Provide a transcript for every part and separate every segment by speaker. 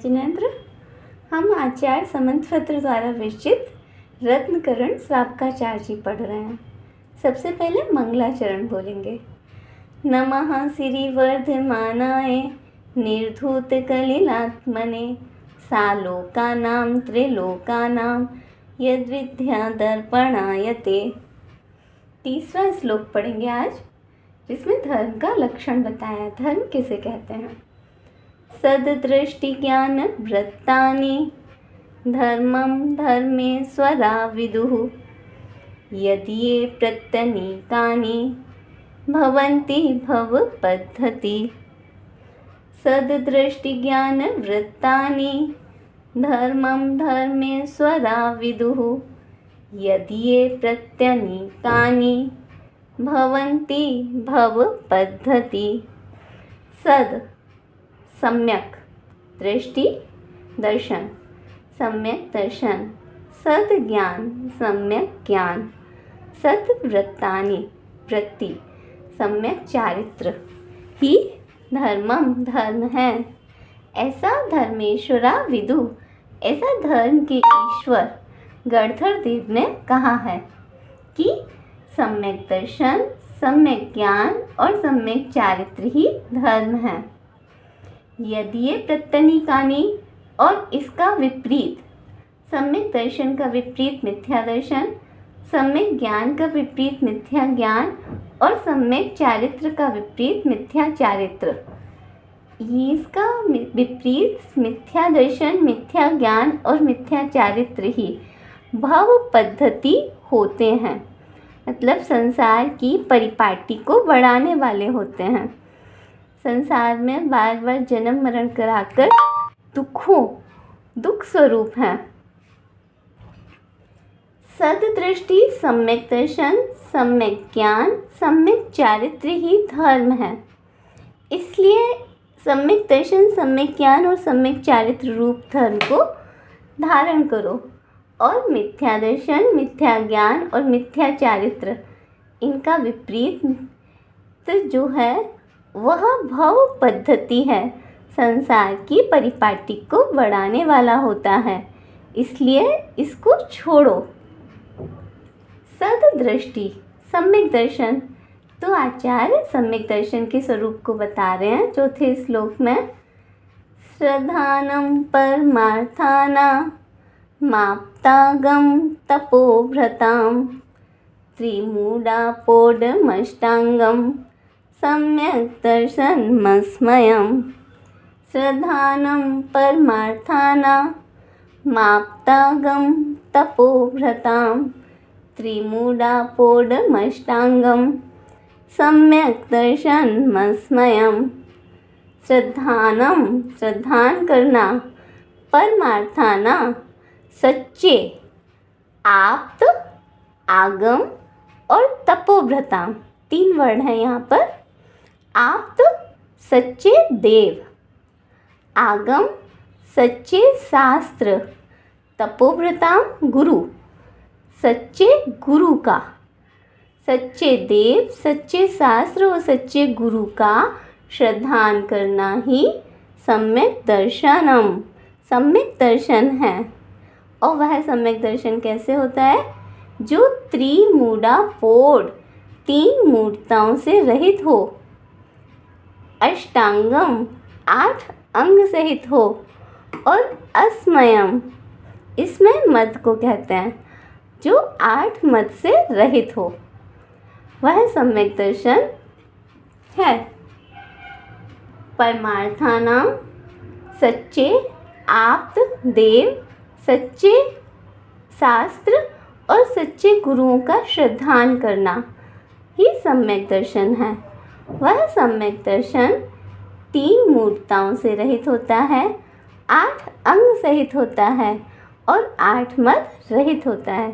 Speaker 1: जिनेंद्र। हम आचार्य समंतपत्र द्वारा विरचित रत्नकरण श्रावकाचार्य जी पढ़ रहे हैं। सबसे पहले मंगलाचरण बोलेंगे। नमः श्रीवर्धमानाय निर्धूत कलिलात्मने सालोकानां त्रिलोकानां यद्विद्या दर्पणायते। तीसरा श्लोक पढ़ेंगे आज, जिसमें धर्म का लक्षण बताया। धर्म किसे कहते हैं? सद्दृष्टि ज्ञान वृत्तानि धर्मं धर्मेश्वरा विदुः यदि प्रत्यनीकानि भवन्ति भवपद्धति। सद्दृष्टि ज्ञान वृत्तानि धर्मं धर्मेश्वरा विदुः यदि प्रत्यनीकानि भवन्ति भवपद्धति। सद सम्यक, दृष्टि दर्शन, सम्यक दर्शन। सद ज्ञान, सम्यक ज्ञान। सद वृत्तानि वृत्ति, सम्यक चारित्र ही धर्मम धर्म है। ऐसा धर्मेश्वरा विदु, ऐसा धर्म के ईश्वर गणधर देव ने कहा है कि सम्यक दर्शन, सम्यक ज्ञान और सम्यक चारित्र ही धर्म है। यदि ये प्रत्यनीकानि, और इसका विपरीत, सम्यक दर्शन का विपरीत मिथ्या दर्शन, सम्यक ज्ञान का विपरीत मिथ्या ज्ञान और सम्यक चारित्र का विपरीत मिथ्या चारित्र। ये इसका विपरीत मिथ्या दर्शन, मिथ्या ज्ञान और मिथ्या चारित्र ही भव पद्धति होते हैं। मतलब संसार की परिपाटी को बढ़ाने वाले होते हैं। संसार में बार बार जन्म मरण कराकर दुख स्वरूप हैं। सद्दृष्टि, सम्यक दर्शन, सम्यक ज्ञान, सम्यक चारित्र ही धर्म है। इसलिए सम्यक दर्शन, सम्यक ज्ञान और सम्यक चारित्र रूप धर्म को धारण करो। और मिथ्या दर्शन, मिथ्या ज्ञान और मिथ्या चारित्र, इनका विपरीत जो है वह भव पद्धति है, संसार की परिपाटी को बढ़ाने वाला होता है। इसलिए इसको छोड़ो। सद्दृष्टि, सम्यक दर्शन। तो आचार्य सम्यक दर्शन के स्वरूप को बता रहे हैं चौथे श्लोक में। श्रद्धानं परमार्थानां माप्तागम तपोभृतां त्रिमूढापोढमष्टांगं सम्यक् दर्शनमस्मयम्। श्रद्धानं परमार्थानां माप्तागम तपोभृतां त्रिमूढापोढमष्टांगं सम्यक् दर्शनमस्मयम्। श्रद्धानं, श्रद्धान करना, परमार्थाना, सच्चे, आप्त, आगम और तपोभृतां, 3 वर्ड हैं यहाँ पर। आप्त सच्चे देव, आगम सच्चे शास्त्र, तपोभृतां गुरु, सच्चे गुरु का। सच्चे देव, सच्चे शास्त्र और सच्चे गुरु का श्रद्धान करना ही सम्यक दर्शनम, सम्यक दर्शन है। और वह सम्यक दर्शन कैसे होता है? जो त्रिमूढापोढ़, 3 मूर्ताओं से रहित हो, अष्टांगम, 8 अंग सहित हो, और अस्मयम, इसमें मद को कहते हैं, जो 8 मद से रहित हो, वह सम्यक दर्शन है। परमार्थानां, सच्चे, आप्त देव, सच्चे शास्त्र और सच्चे गुरुओं का श्रद्धान करना ही सम्यक दर्शन है। वह सम्यक दर्शन 3 मूर्ताओं से रहित होता है, 8 अंग सहित होता है और 8 मद रहित होता है।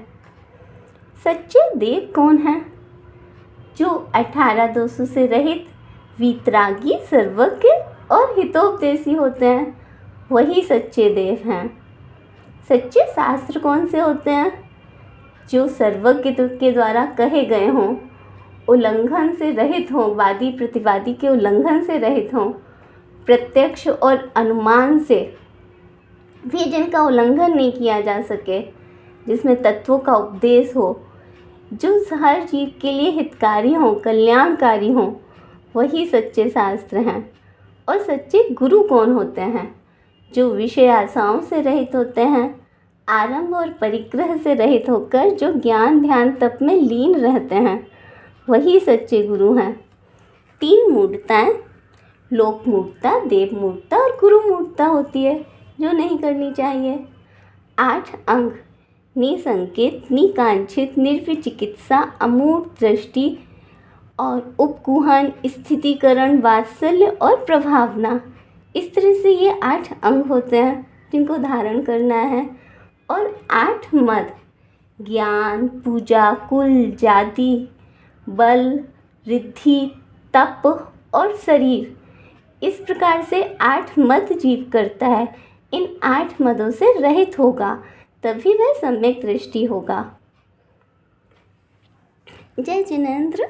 Speaker 1: सच्चे देव कौन है? जो 18 दोषों से रहित, वीतरागी, सर्वज्ञ और हितोपदेशी होते हैं, वही सच्चे देव हैं। सच्चे शास्त्र कौन से होते हैं? जो सर्वज्ञ के द्वारा कहे गए हों, उल्लंघन से रहित हों, वादी प्रतिवादी के उल्लंघन से रहित हों, प्रत्यक्ष और अनुमान से भी जिनका उल्लंघन नहीं किया जा सके, जिसमें तत्वों का उपदेश हो, जो हर जीव के लिए हितकारी हों, कल्याणकारी हों, वही सच्चे शास्त्र हैं। और सच्चे गुरु कौन होते हैं? जो विषय आशाओं से रहित होते हैं, आरंभ और परिग्रह से रहित होकर जो ज्ञान ध्यान तप में लीन रहते हैं, वही सच्चे गुरु हैं। 3 मूर्ताएं, लोक मूर्ता, देव मूर्ता और गुरु मूर्ता होती है, जो नहीं करनी चाहिए। 8 अंग, निसंकेत, निकांक्षित, निर्विचिकित्सा, अमूर्त दृष्टि और उपकुहन, स्थितिकरण, वात्सल्य और प्रभावना। इस तरह से ये 8 अंग होते हैं जिनको धारण करना है। और 8 मद, ज्ञान, पूजा, कुल, जाति, बल, रिद्धि, तप और शरीर, इस प्रकार से 8 मद जीव करता है। इन 8 मदों से रहित होगा तभी वह सम्यक दृष्टि होगा। जय जिनेंद्र।